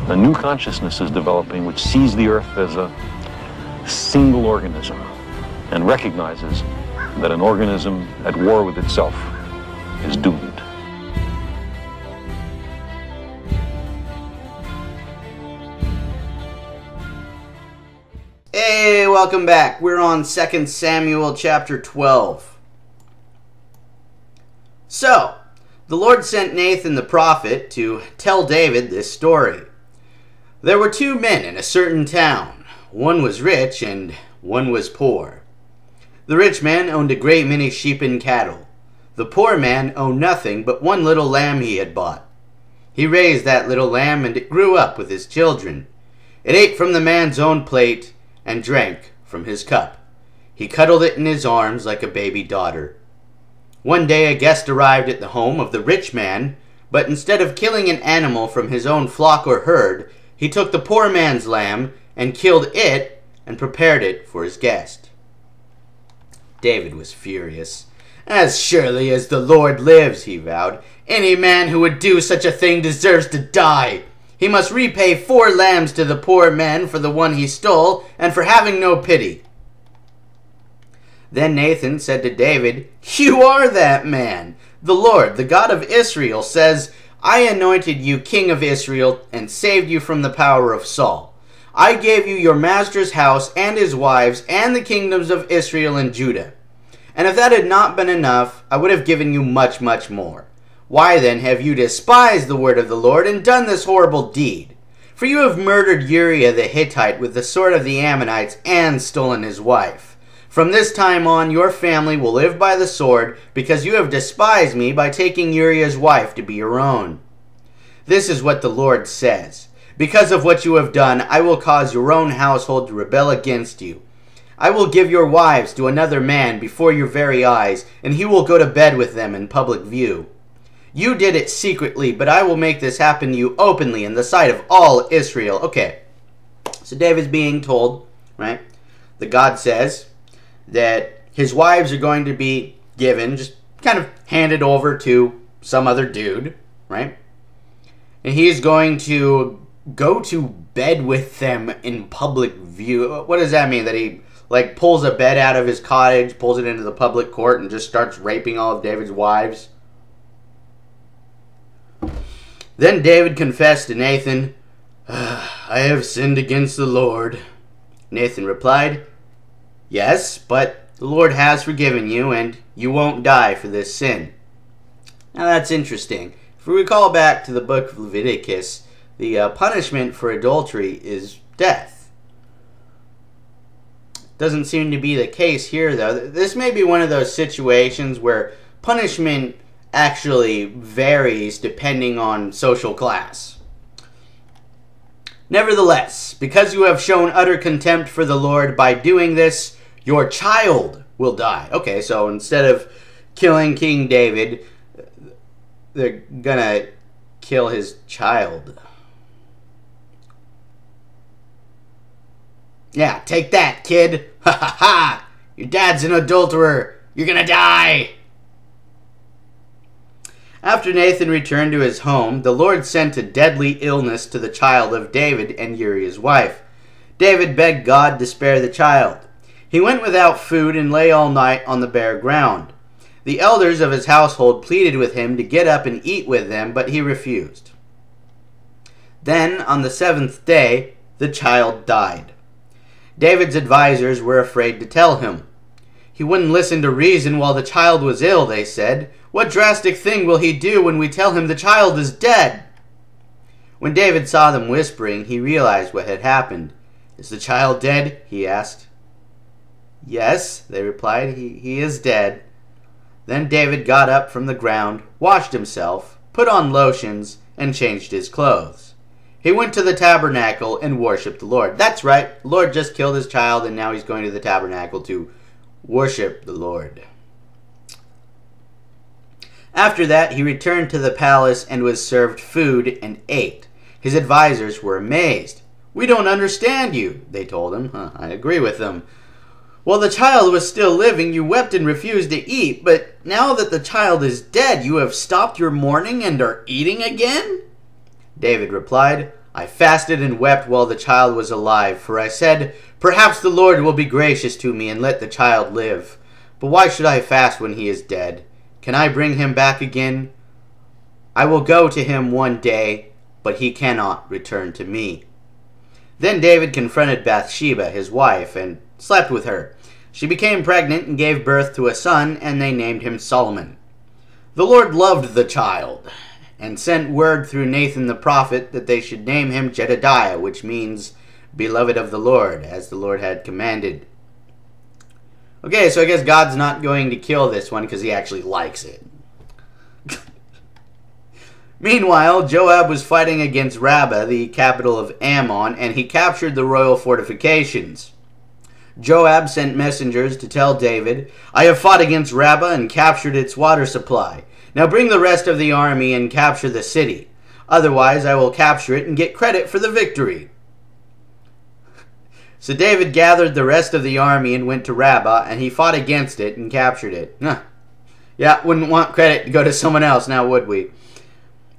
A new consciousness is developing which sees the earth as a single organism and recognizes that an organism at war with itself is doomed. Hey, welcome back. We're on 2 Samuel chapter 12. So, the Lord sent Nathan the prophet to tell David this story. There were two men in a certain town. One was rich and one was poor. The rich man owned a great many sheep and cattle. The poor man owned nothing but one little lamb he had bought. He raised that little lamb and it grew up with his children. It ate from the man's own plate and drank from his cup. He cuddled it in his arms like a baby daughter. One day a guest arrived at the home of the rich man, but instead of killing an animal from his own flock or herd, he took the poor man's lamb and killed it and prepared it for his guest. David was furious. "As surely as the Lord lives," he vowed, "any man who would do such a thing deserves to die. He must repay 4 lambs to the poor man for the one he stole and for having no pity." Then Nathan said to David, "You are that man. The Lord, the God of Israel, says, 'I anointed you king of Israel and saved you from the power of Saul. I gave you your master's house and his wives and the kingdoms of Israel and Judah. And if that had not been enough, I would have given you much, much more. Why then have you despised the word of the Lord and done this horrible deed? For you have murdered Uriah the Hittite with the sword of the Ammonites and stolen his wife. From this time on your family will live by the sword, because you have despised me by taking Uriah's wife to be your own. This is what the Lord says. Because of what you have done, I will cause your own household to rebel against you. I will give your wives to another man before your very eyes, and he will go to bed with them in public view. You did it secretly, but I will make this happen to you openly in the sight of all Israel." Okay, so David's being told, right, that God says that his wives are going to be given, just kind of handed over to some other dude, right? And he's going to go to bed with them in public view. What does that mean? That he, like, pulls a bed out of his cottage, pulls it into the public court, and just starts raping all of David's wives? Then David confessed to Nathan, "I have sinned against the Lord." Nathan replied, "Yes, but the Lord has forgiven you, and you won't die for this sin." Now that's interesting. If we recall back to the book of Leviticus, the punishment for adultery is death. Doesn't seem to be the case here, though. This may be one of those situations where punishment actually varies depending on social class. Nevertheless, because you have shown utter contempt for the Lord by doing this, your child will die. Okay, so instead of killing King David, they're gonna kill his child. Yeah, take that, kid. Ha ha ha! Your dad's an adulterer. You're gonna die. After Nathan returned to his home, the Lord sent a deadly illness to the child of David and Uriah's wife. David begged God to spare the child. He went without food and lay all night on the bare ground. The elders of his household pleaded with him to get up and eat with them, but he refused. Then, on the 7th day, the child died. David's advisors were afraid to tell him. He wouldn't listen to reason while the child was ill, they said. What drastic thing will he do when we tell him the child is dead? When David saw them whispering, he realized what had happened. "Is the child dead?" he asked. "Yes," they replied, he is dead." Then David got up from the ground, washed himself, put on lotions, and changed his clothes. He went to the tabernacle and worshipped the Lord. That's right, the Lord just killed his child, and now he's going to the tabernacle to worship the Lord. After that, he returned to the palace and was served food and ate. His advisors were amazed. "We don't understand you," they told him. I agree with them. "While the child was still living, you wept and refused to eat, but now that the child is dead, you have stopped your mourning and are eating again?" David replied, I fasted and wept while the child was alive, for I said, perhaps the Lord will be gracious to me and let the child live. But why should I fast when he is dead? Can I bring him back again? I will go to him one day, but he cannot return to me. Then David confronted Bathsheba, his wife, and slept with her. She became pregnant and gave birth to a son, and they named him Solomon. The Lord loved the child, and sent word through Nathan the prophet that they should name him Jedediah, which means beloved of the Lord, as the Lord had commanded. Okay, so I guess God's not going to kill this one because he actually likes it. Meanwhile, Joab was fighting against Rabbah, the capital of Ammon, and he captured the royal fortifications. Joab sent messengers to tell David, I have fought against Rabbah and captured its water supply. Now bring the rest of the army and capture the city. Otherwise, I will capture it and get credit for the victory. So David gathered the rest of the army and went to Rabbah, and he fought against it and captured it. Yeah, wouldn't want credit to go to someone else, now would we?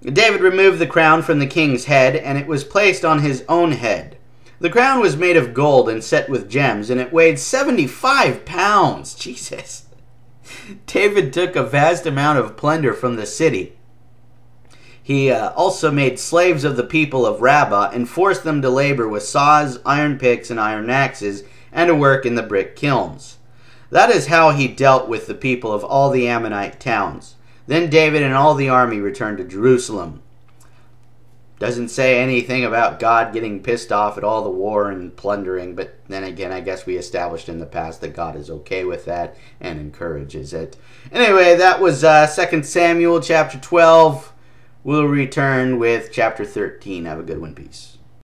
David removed the crown from the king's head, and it was placed on his own head. The crown was made of gold and set with gems, and it weighed 75 pounds. Jesus. David took a vast amount of plunder from the city. He also made slaves of the people of Rabbah and forced them to labor with saws, iron picks, and iron axes, and to work in the brick kilns. That is how he dealt with the people of all the Ammonite towns. Then David and all the army returned to Jerusalem. Doesn't say anything about God getting pissed off at all the war and plundering, but then again, I guess we established in the past that God is okay with that and encourages it. Anyway, that was 2 Samuel chapter 12. We'll return with chapter 13. Have a good one. Peace.